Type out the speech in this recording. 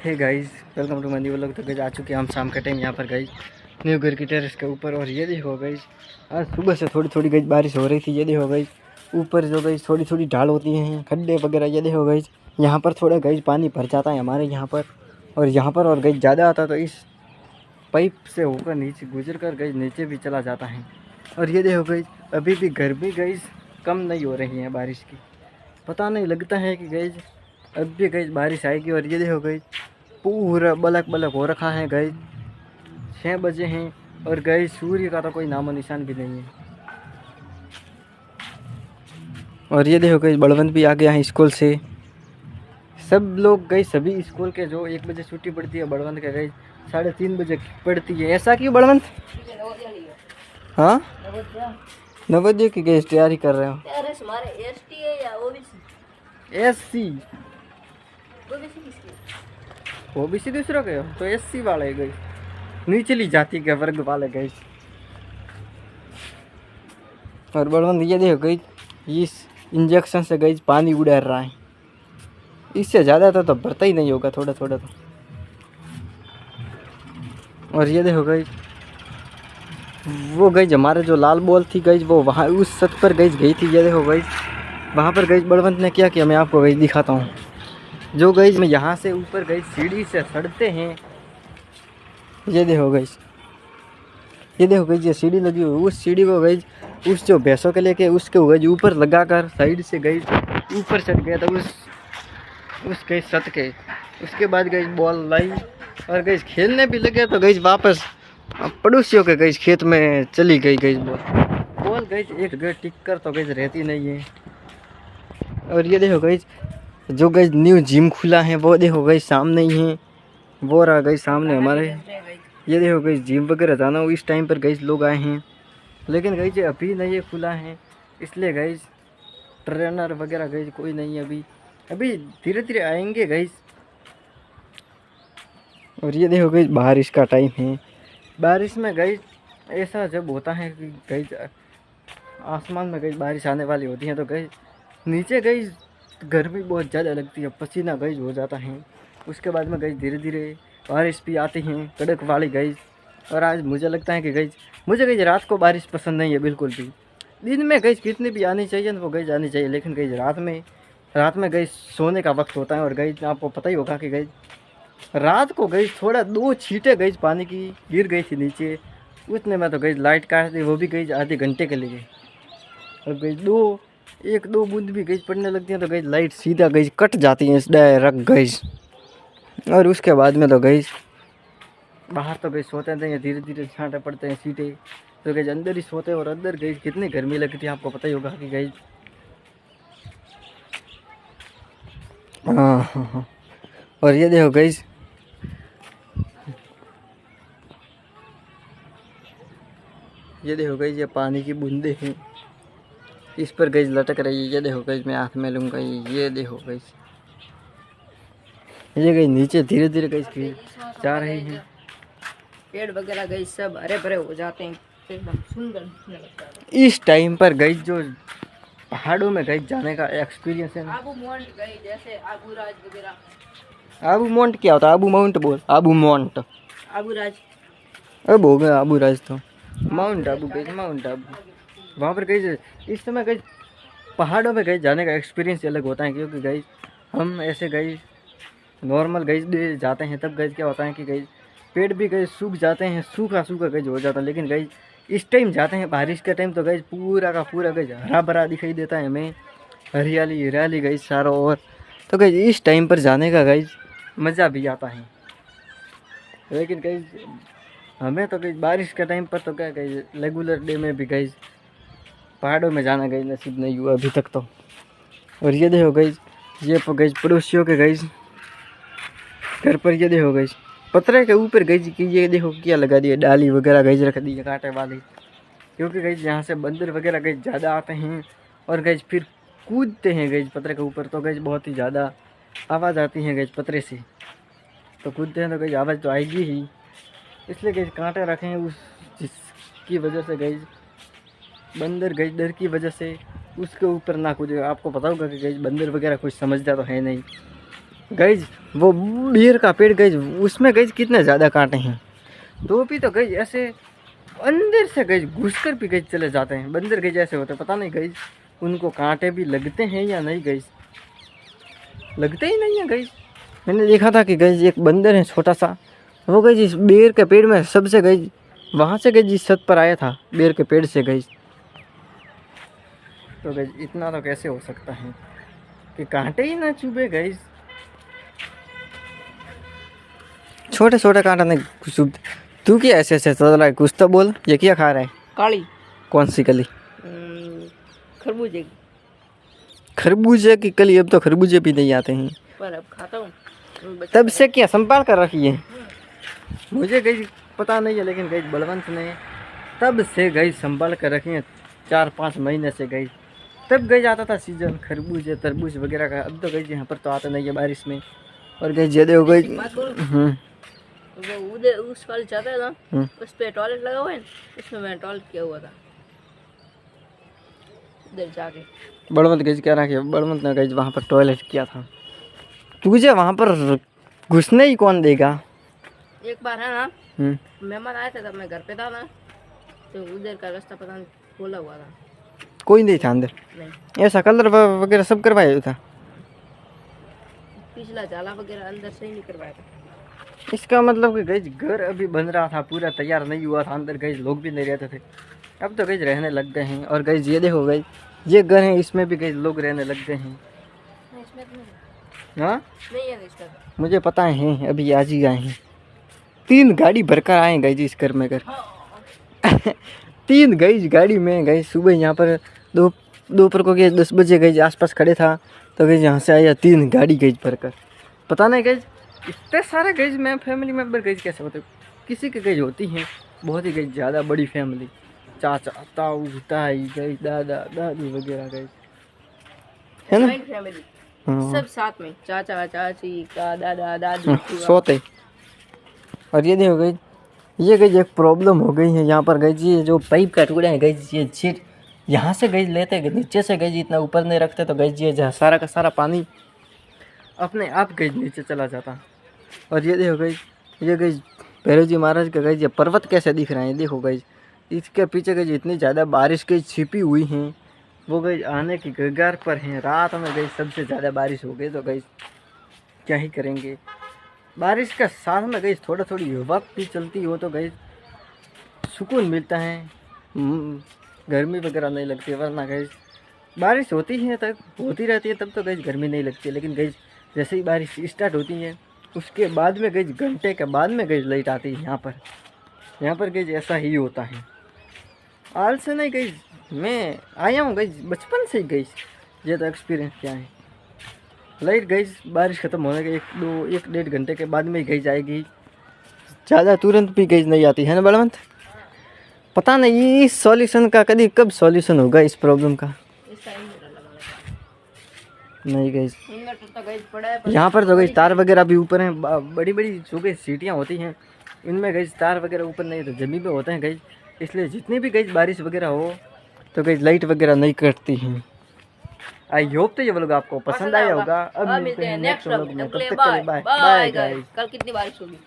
Hey guys, welcome to मंदी vlog. तो guys आ चुके हैं हम शाम के टाइम यहाँ पर गाइस न्यू घर की टेरेस के ऊपर। और ये देखो गाइस, आज सुबह से थोड़ी थोड़ी गाइस बारिश हो रही थी। ये देखो गाइस, ऊपर जो गाइस थोड़ी थोड़ी ढाल होती हैं, खड्डे वगैरह। ये देखो गाइस, यहाँ पर थोड़ा गाइस पानी भर जाता है हमारे यहाँ पर। और यहाँ पर और गाइस ज़्यादा आता तो इस पाइप से होकर नीचे गुजर कर गाइस नीचे भी चला जाता है। और ये देखो गाइस, अभी भी गर्मी गाइस कम नहीं हो रही है बारिश की। पता नहीं लगता है कि गाइस अब भी गाइस बारिश आएगी। और ये देखो गाइस, पूरा बलक बलक हो रखा है गाइस, 6 बजे हैं और गाइस सूर्य का तो कोई नामो निशान भी नहीं है। और ये देखो गाइस, बलवंत भी आ गया है स्कूल से। सब लोग गए, सभी स्कूल के जो 1 बजे छुट्टी पड़ती है, बलवंत के गए 3:30 बजे पड़ती है। ऐसा क्यों बलवंत? हाँ, नवोदय की गई तैयारी कर रहे हो? एससी ओबीसी दूसरों के हो तो एससी वाले गए, निचली जाति के वर्ग वाले गए। और बलवंत ये देखो गई, इस इंजेक्शन से गई पानी उड़ा रहा है। इससे ज़्यादा तो भरता ही नहीं होगा, थोड़ा थोड़ा तो। और ये देखो गई, वो गई हमारे जो लाल बॉल थी गई, वो वहाँ उस छत पर गई थी। ये देखो गई, वहाँ पर गई बलवंत ने क्या किया मैं आपको गई दिखाता हूँ। जो गई मैं यहाँ से ऊपर गई सीढ़ी से चढ़ते हैं। ये देखो गई, ये देखो गई, ये सीढ़ी लगी हुई, उस सीढ़ी को गई उस जो भैंसों के लेके उसके गई ऊपर लगा कर साइड से गई ऊपर चढ़ गया था उस गई छत के। उसके बाद गई बॉल लाई और गई खेलने भी लगे। तो गई वापस पड़ोसियों के गई खेत में चली गई बॉल गई एक जगह टिक कर तो गई रहती नहीं है। और ये देखो गई, जो गई न्यू जिम खुला है वो देखो गई सामने ही है, वो रहा गई सामने हमारे। ये देखो गई, जिम वगैरह जाना हो इस टाइम पर गई लोग आए हैं, लेकिन गई अभी नहीं खुला है, इसलिए गई ट्रेनर वगैरह गई कोई नहीं अभी अभी धीरे धीरे आएंगे गई। और ये देखो गई, बारिश का टाइम है। बारिश में गई ऐसा जब होता है कि गई आसमान में गई बारिश आने वाली होती है तो गई नीचे गई गर्मी बहुत ज़्यादा लगती है, पसीना गई हो जाता है। उसके बाद में गई धीरे धीरे बारिश भी आती हैं कड़क वाली गई। और आज मुझे लगता है कि गई मुझे गई रात को बारिश पसंद नहीं है बिल्कुल भी। दिन में गई कितनी भी आनी चाहिए वो गई आनी चाहिए, लेकिन गई रात में गई सोने का वक्त होता है। और गई आपको पता ही होगा कि गई रात को गई थोड़ा 2 छींटे गई पानी की गिर गई थी नीचे, उतने में तो गई लाइट काट दी, वो भी गई आधे घंटे के लिए। और गई 1-2 बूंद भी गई पड़ने लगती हैं तो गई लाइट सीधा गई कट जाती है डायरेक्ट गई। और उसके बाद में तो गई बाहर तो गई सोते थे, धीरे धीरे छांटे पड़ते हैं सीटे तो गई अंदर ही सोते हैं। और अंदर गई कितनी गर्मी लगती है आपको पता ही होगा कि गई। हाँ। और ये देखो गई, ये देखो गई, ये पानी की बूंदे हैं इस पर गई लटक रही है। ये देखो गई, मैं हाथ में लूँगा। ये देखो गई, ये गई नीचे धीरे धीरे गई जा रही है। पेड़ वगैरह गई सब हरे भरे हो जाते हैं, एकदम सुंदर दिखने लगता है। इस टाइम पर गई जो पहाड़ों में गई जाने का एक्सपीरियंस है। आबू माउंट गई, जैसे आबू राज वगैरह। आबू माउंट क्या होता है? आबू माउंट बोल, आबू माउंट। आबू राज अब हो गया आबू राज तो माउंट आबू गई, माउंट आबू वहाँ पर गई। इस समय गई पहाड़ों में गई जाने का एक्सपीरियंस अलग होता है, क्योंकि गई हम ऐसे गई नॉर्मल गई जाते हैं तब गई क्या होता है कि गई पेड़ भी गई सूख जाते हैं, सूखा गई हो जाता है। लेकिन गई इस टाइम जाते हैं बारिश के टाइम तो गई पूरा का पूरा गई हरा भरा दिखाई देता है हमें, हरियाली हरियाली गई चारों ओर। तो गई इस टाइम पर जाने का गई मज़ा भी आता है। लेकिन गई हमें तो गई बारिश के टाइम पर तो क्या गई रेगुलर डे में भी गई पहाड़ों में जाना गई नसीब नहीं हुआ अभी तक तो। और ये देखो गई, ये गई पड़ोसियों के गई घर पर। ये देखो गई पत्थर के ऊपर गई कि ये देखो क्या लगा दिया, डाली वगैरह गई रख दी है कांटे वाली, क्योंकि गई यहाँ से बंदर वगैरह गई ज़्यादा आते हैं और गई फिर कूदते हैं गई पत्थर के ऊपर। तो गई बहुत ही ज़्यादा आवाज़ आती है गई पत्थर से, तो कूदते हैं तो गई आवाज़ तो आएगी ही, इसलिए गई कांटे रखे हैं उस जिसकी वजह से गई बंदर गई डर की वजह से उसके ऊपर ना कूदे। आपको पता होगा कि गई बंदर वगैरह कुछ समझता तो है नहीं, गैज वो बेर का पेड़ गैज उसमें गैज कितने ज़्यादा कांटे हैं, तो भी तो गैज ऐसे अंदर से गैज घुसकर भी गैज चले जाते हैं। बंदर गैज ऐसे होते हैं, पता नहीं गैज उनको कांटे भी लगते हैं या नहीं गैज, लगते ही नहीं है गैज। मैंने देखा था कि गैज एक बंदर है छोटा सा, वो गैज इस बेर के पेड़ में सबसे गैज वहाँ से गैज इस छत पर आया था बेर के पेड़ से गैज। तो गैज इतना तो कैसे हो सकता है कि कांटे ही ना चुभे गैज, छोटे छोटे कांटे नहीं चुभते। तू क्या ऐसे ऐसे चल रहा है, कुछ तो बोल। ये क्या खा रहा है? काली कौन सी कली? खरबूजे की। खरबूजे की कली? अब तो खरबूजे भी नहीं आते हैं, पर अब खाता हूँ। तब से क्या संभाल कर रखी है। मुझे गई पता नहीं है, लेकिन गई बलवंत ने तब से गई संभाल कर रखी है, 4-5 महीने से गई। तब गई जाता था सीजन खरबूजे तरबूज वगैरह का। अब तो गई यहाँ पर तो आता नहीं है बारिश में, और गई ज्यादा हो गई। वो उधर उस वाले जाता है ना, उस पे टॉयलेट लगा हुआ है, उसमें मैं टॉयलेट किया हुआ था उधर जाके। बड़वंत गई कह रहा कि बड़वंत ने गई वहाँ पर टॉयलेट किया था। तुझे वहाँ पर घुसने ही कौन देगा? एक बार है ना, मेहमान आए थे तब मैं घर पे था ना, तो उधर का रास्ता पता नहीं खोला हुआ था, कोई नहीं था अंदर। नहीं ऐसा कलर वगैरह सब करवाया था, पिछला जाला वगैरह अंदर से ही नहीं करवाया था। इसका मतलब कि गैज घर अभी बन रहा था, पूरा तैयार नहीं हुआ था, अंदर गैज लोग भी नहीं रहते थे। अब तो गैज रहने लग गए हैं। और गैज ये देखो गैज ये घर है, इसमें भी गैज लोग रहने लग गए हैं। इसमें तो नहीं, हाँ नहीं है इसका तो। मुझे पता है, अभी आज ही आए हैं। 3 गाड़ी भरकर आए गैज इस घर में। घर 3 गैज गाड़ी में गए। सुबह यहाँ पर दोपहर को गए 10 बजे गैज आसपास खड़े था, तो गैज यहाँ से आया 3 गाड़ी गैज भरकर। पता नहीं गैज इतने सारे गैज में फैमिली मेम्बर गैज कैसे होते। किसी के गैज होती हैं बहुत ही गैज ज़्यादा बड़ी फैमिली, चाचा ताऊ ताई गैज दादा दादी वगैरह गैज, है ना। जॉइंट फैमिली हाँ सब साथ में, चाचा चाची का दादा दादी सोते। और ये देखो गई, ये गई एक प्रॉब्लम हो गई है यहाँ पर गई। ये जो पाइप का टुकड़ा है गई, ये छीट यहाँ से गई लेते गई, नीचे से गई इतना ऊपर नहीं रखते, तो गई ये सारा का सारा पानी अपने आप गई नीचे चला जाता। और ये देखो गई, ये गई भैरव जी महाराज का गई, ये पर्वत कैसे दिख रहे हैं देखो गई। इसके पीछे गई इतनी ज़्यादा बारिश गई छिपी हुई हैं, वो गई आने की कगार पर हैं। रात में गई सबसे ज़्यादा बारिश हो गई, तो गई क्या ही करेंगे। बारिश का साथ में गई थोड़ा थोड़ी हवा भी चलती हो तो गई सुकून मिलता है, गर्मी वगैरह नहीं लगती। वरना गई बारिश होती है तब होती रहती है, तब तो गई गर्मी नहीं लगती है। लेकिन गई जैसे ही बारिश स्टार्ट होती है उसके बाद में गई घंटे के बाद में गई लाइट आती है यहाँ पर गई ऐसा ही होता है। आज से नहीं गई, मैं आया हूँ गई बचपन से ही गई, ये तो एक्सपीरियंस क्या है। लाइट गई बारिश ख़त्म होने के 1-1.5 घंटे के बाद में ही गई जाएगी, ज़्यादा तुरंत भी गई नहीं आती है ना बलवंत। पता नहीं इस सॉल्यूशन का कब सॉल्यूशन होगा इस प्रॉब्लम का। नहीं गई यहाँ पर तो गई तार वगैरह भी ऊपर हैं, बड़ी बड़ी जो गई सीटियाँ होती हैं इनमें गई तार वगैरह ऊपर नहीं तो ज़मीन पे होते हैं गई, इसलिए जितनी भी गई बारिश वगैरह हो तो गई लाइट वगैरह नहीं कटती हैं। आई होप तो ये व्लॉग आपको पसंद आया होगा। अब मिलते हैं नेक्स्ट व्लॉग में, तब तक के लिए बाय बाय गाइस। कल कितनी बारिश होगी।